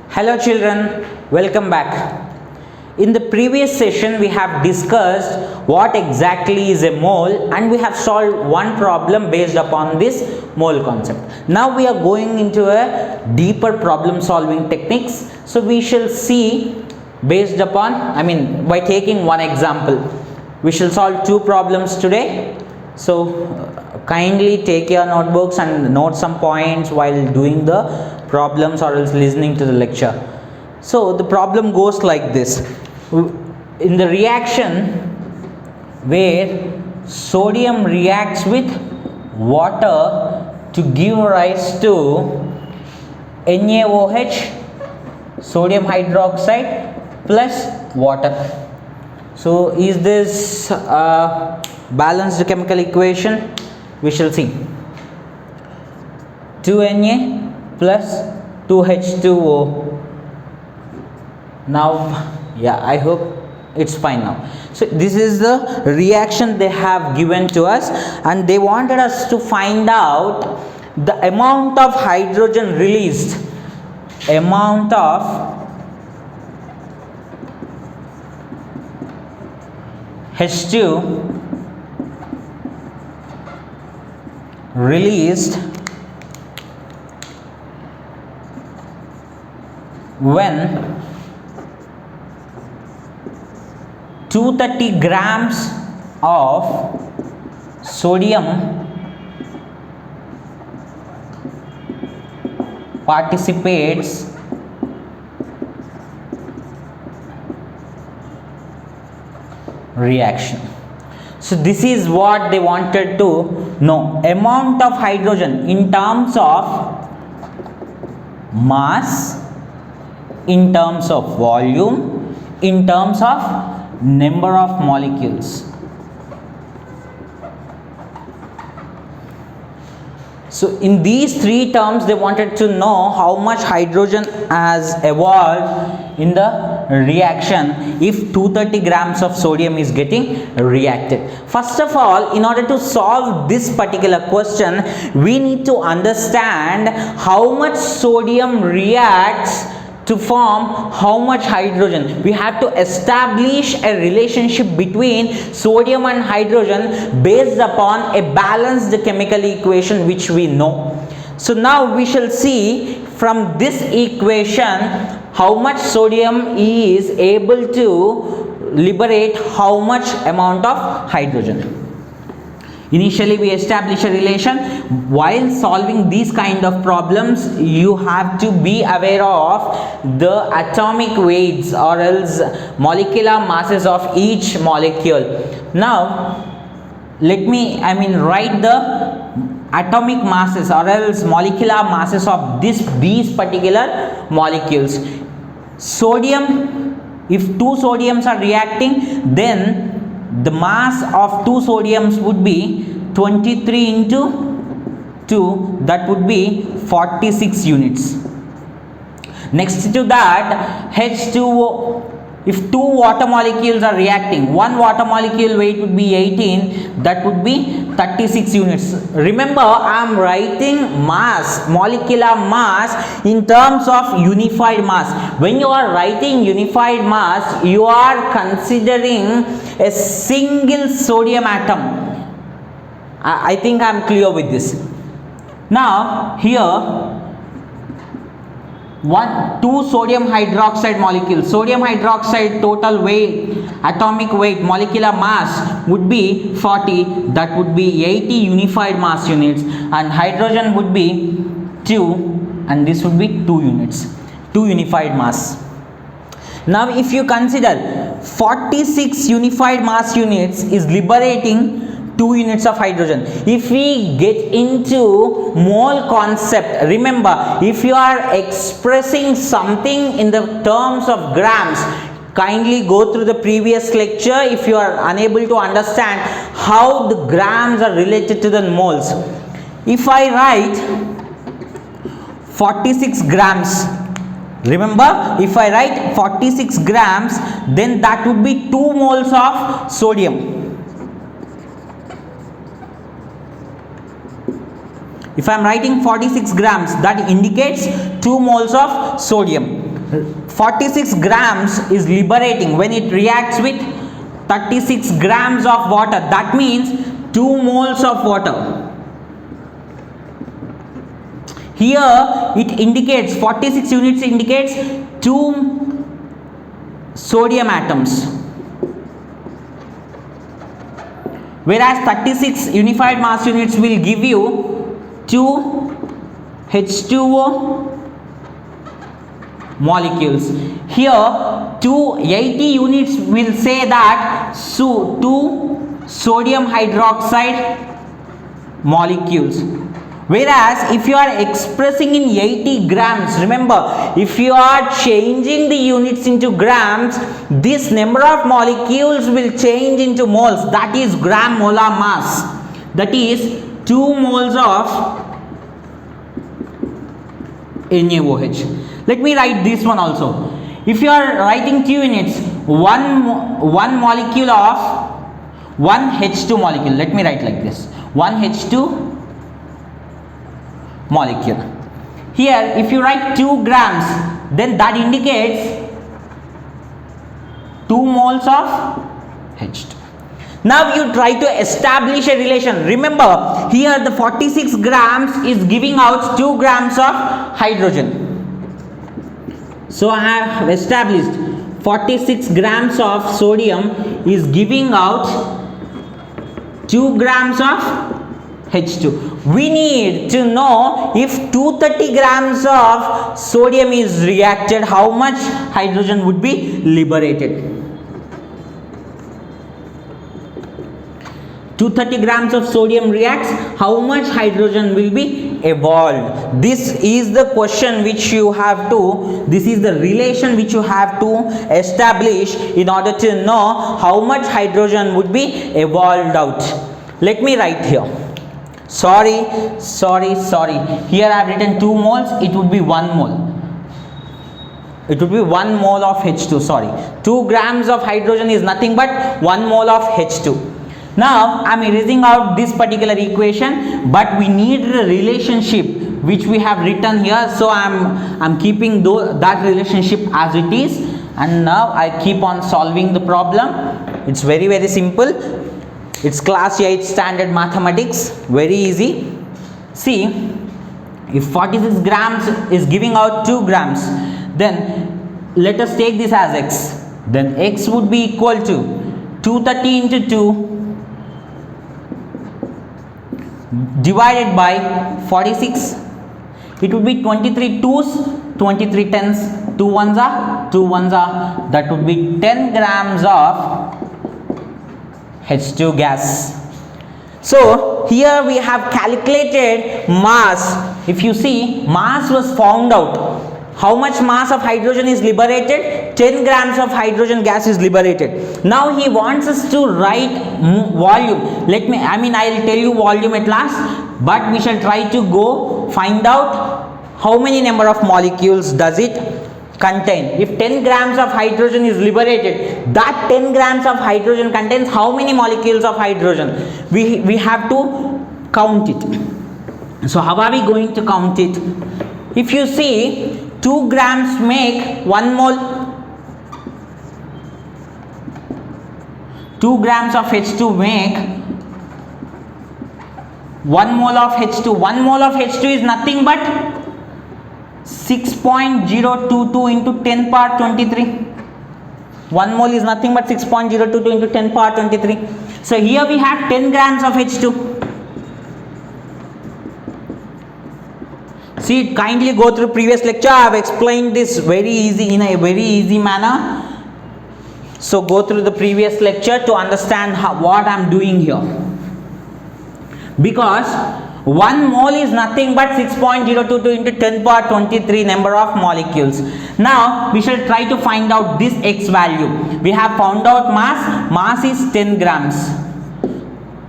Hello children, welcome back. In the previous session we have discussed what exactly is a mole and we have solved one problem based upon this mole concept. Now we are going into a deeper problem solving techniques. So we shall see based upon, by taking one example. We shall solve two problems today. So kindly take your notebooks and note some points while doing the problems or else listening to the lecture. So the problem goes like this. In the reaction where sodium reacts with water to give rise to NaOH, sodium hydroxide plus water. So is this a balanced chemical equation? We shall see. 2Na plus 2H2O. Now I hope it's fine now. So this is the reaction they have given to us and they wanted us to find out the amount of hydrogen released, amount of H2 released when 230 grams of sodium participates reaction. So this is what they wanted to know, amount of hydrogen in terms of mass, in terms of volume, in terms of number of molecules. So in these three terms they wanted to know how much hydrogen has evolved in the reaction if 230 grams of sodium is getting reacted. First of all, in order to solve this particular question, we need to understand how much sodium reacts to form how much hydrogen. We have to establish a relationship between sodium and hydrogen based upon a balanced chemical equation which we know. So now we shall see from this equation how much sodium is able to liberate how much amount of hydrogen. Initially we establish a relation. While solving these kind of problems, you have to be aware of the atomic weights or else molecular masses of each molecule. Now let me write the atomic masses or else molecular masses of these particular molecules. Sodium, if two sodiums are reacting, then the mass of two sodiums would be 23 into 2, that would be 46 units. Next to that, H2O, if two water molecules are reacting, one water molecule weight would be 18, that would be 36 units. Remember, I am writing mass, molecular mass in terms of unified mass. When you are writing unified mass, you are considering a single sodium atom. I think I am clear with this. Now here two sodium hydroxide molecules. Sodium hydroxide total weight, atomic weight, molecular mass would be 40, that would be 80 unified mass units, and hydrogen would be 2 and this would be 2 units, 2 unified mass. Now if you consider 46 unified mass units is liberating 2 units of hydrogen. If we get into mole concept, remember, if you are expressing something in the terms of grams, kindly go through the previous lecture if you are unable to understand how the grams are related to the moles. If I write 46 grams, remember, if I write 46 grams, then that would be 2 moles of sodium. If I am writing 46 grams, that indicates 2 moles of sodium. 46 grams is liberating when it reacts with 36 grams of water. That means 2 moles of water. Here it indicates 46 units indicates 2 sodium atoms, whereas 36 unified mass units will give you 2 H2O molecules. Here 280 units will say that 2 sodium hydroxide molecules. Whereas if you are expressing in 80 grams, remember, if you are changing the units into grams, this number of molecules will change into moles. That is gram molar mass. That is 2 moles of NaOH. Let me write this one also. If you are writing 2 units, one molecule of 1 H2 molecule. Let me write like this. 1 H2 molecule. Here if you write 2 grams, then that indicates 2 moles of H2. Now you try to establish a relation. Remember, here the 46 grams is giving out 2 grams of hydrogen. So I have established 46 grams of sodium is giving out 2 grams of H2. We need to know if 230 grams of sodium is reacted, how much hydrogen would be liberated. 230 grams of sodium reacts, how much hydrogen will be evolved? This is the question which you have to, this is the relation which you have to establish in order to know how much hydrogen would be evolved out. Let me write here. Sorry. Here I have written 2 moles, it would be 1 mole. It would be 1 mole of H2, sorry. 2 grams of hydrogen is nothing but 1 mole of H2. Now I am erasing out this particular equation, but we need the relationship which we have written here. So I am keeping that relationship as it is, and now I keep on solving the problem. It's very simple. It's class 8 standard mathematics, very easy. See, if 46 grams is giving out 2 grams, then let us take this as x. Then x would be equal to 230 into 2 divided by 46. It would be 23 2s, 23 10s, 2 1s are 2 1s are. That would be 10 grams of H2 gas. So here we have calculated mass. If you see, mass was found out. How much mass of hydrogen is liberated? 10 grams of hydrogen gas is liberated. Now he wants us to write volume. I'll tell you volume at last, but we shall try to go find out how many number of molecules does it contain. If 10 grams of hydrogen is liberated, that 10 grams of hydrogen contains how many molecules of hydrogen? We have to count it. So how are we going to count it? If you see, 2 grams make 1 mole. 2 grams of H2 make 1 mole of H2. 1 mole of H2 is nothing but 6.022 into 10 power 23. 1 mole is nothing but 6.022 into 10 power 23. So here we have 10 grams of H2. See, kindly go through previous lecture. I have explained this very easy, in a very easy manner. So go through the previous lecture to understand what I am doing here. Because 1 mole is nothing but 6.022 into 10 power 23 number of molecules. Now we shall try to find out this x value. We have found out mass. Mass is 10 grams.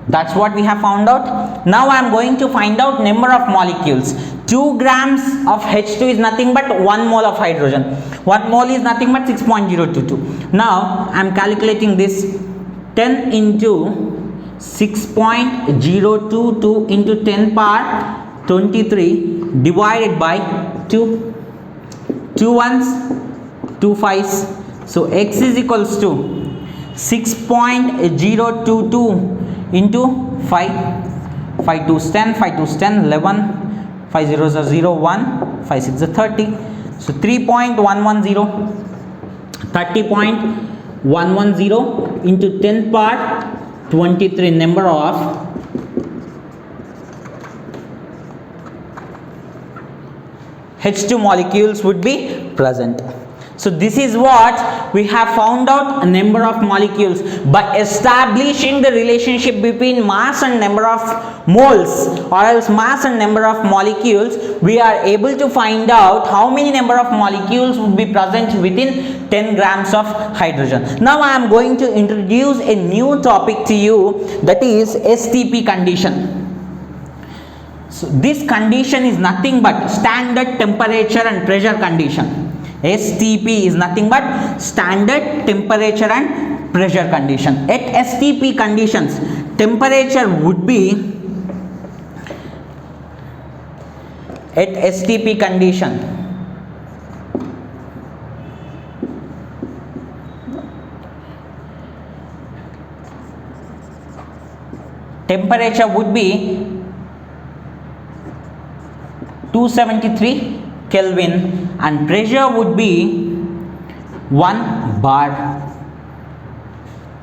That's what we have found out. Now I am going to find out number of molecules. 2 grams of H2 is nothing but 1 mole of hydrogen. 1 mole is nothing but 6.022. Now I am calculating this. 10 into 6.022 into 10 power 23 divided by 2. 2 ones 2 5s. So x is equals to 6.022 into 5. 5 2s 10, 5 2s 10, 11, 5 zeros are 0, 1, 5 6 are 30. So 3.110, 30.110 into 10 power 23 number of H2 molecules would be present. So this is what we have found out, a number of molecules. By establishing the relationship between mass and number of moles, or else mass and number of molecules, we are able to find out how many number of molecules would be present within 10 grams of hydrogen. Now I am going to introduce a new topic to you, that is STP condition. So this condition is nothing but standard temperature and pressure condition. STP is nothing but standard temperature and pressure condition. At STP conditions, temperature would be, at STP condition, temperature would be 273 Kelvin and pressure would be 1 bar.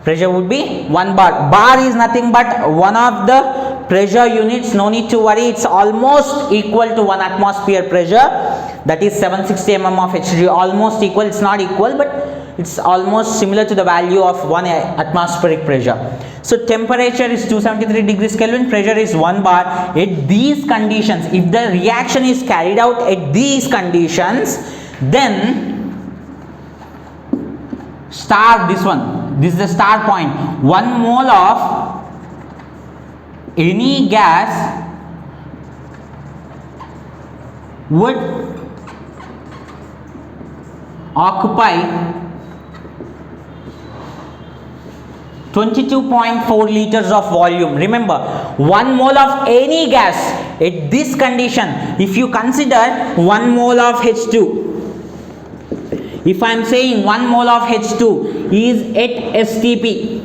Pressure would be 1 bar. Bar is nothing but one of the pressure units. No need to worry, it's almost equal to 1 atmosphere pressure, that is 760 mm of Hg. Almost equal, it's not equal, but it's almost similar to the value of 1 atmospheric pressure. So temperature is 273 degrees Kelvin, pressure is 1 bar. At these conditions, if the reaction is carried out at these conditions, then star, this is the star point, 1 mole of any gas would occupy 22.4 liters of volume. Remember, 1 mole of any gas at this condition, if you consider 1 mole of H2, if I am saying 1 mole of H2 is at STP,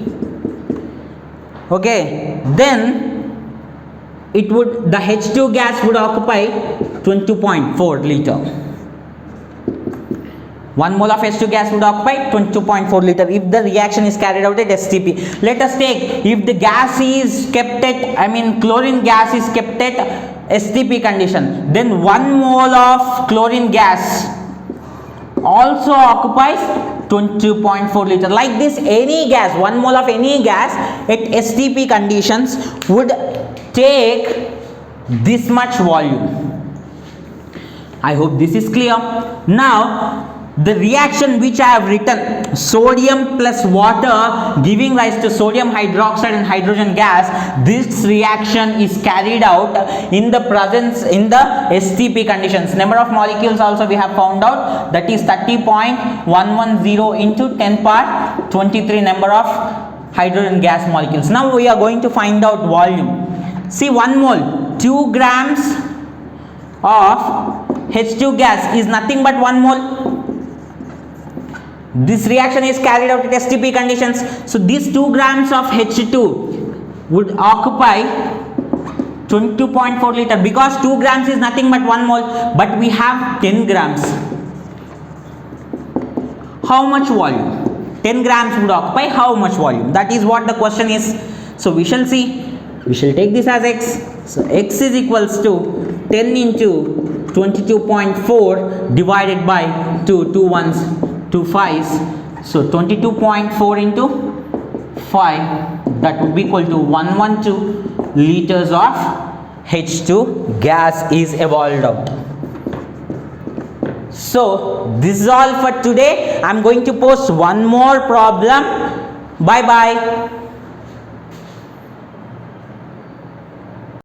okay, then it would, the H2 gas would occupy 22.4 liter. 1 mole of H2 gas would occupy 22.4 liter if the reaction is carried out at STP. Let us take, if the gas is kept at, chlorine gas is kept at STP condition, then 1 mole of chlorine gas also occupies 22.4 liter. Like this, any gas, 1 mole of any gas at STP conditions would take this much volume. I hope this is clear. Now the reaction which I have written, sodium plus water giving rise to sodium hydroxide and hydrogen gas, this reaction is carried out in the presence, in the STP conditions. Number of molecules also we have found out, that is 30.110 into 10 power 23 number of hydrogen gas molecules. Now we are going to find out volume. See, 1 mole, 2 grams of H2 gas is nothing but 1 mole. This reaction is carried out at STP conditions. So these 2 grams of H2 would occupy 22.4 liter, because 2 grams is nothing but 1 mole, but we have 10 grams. How much volume? 10 grams would occupy how much volume? That is what the question is. So we shall see. We shall take this as x. So x is equals to 10 into 22.4 divided by 2 ones, 2 5s. So 22.4 into 5, that would be equal to 112 liters of H2 gas is evolved out. So this is all for today. I am going to post one more problem. Bye bye.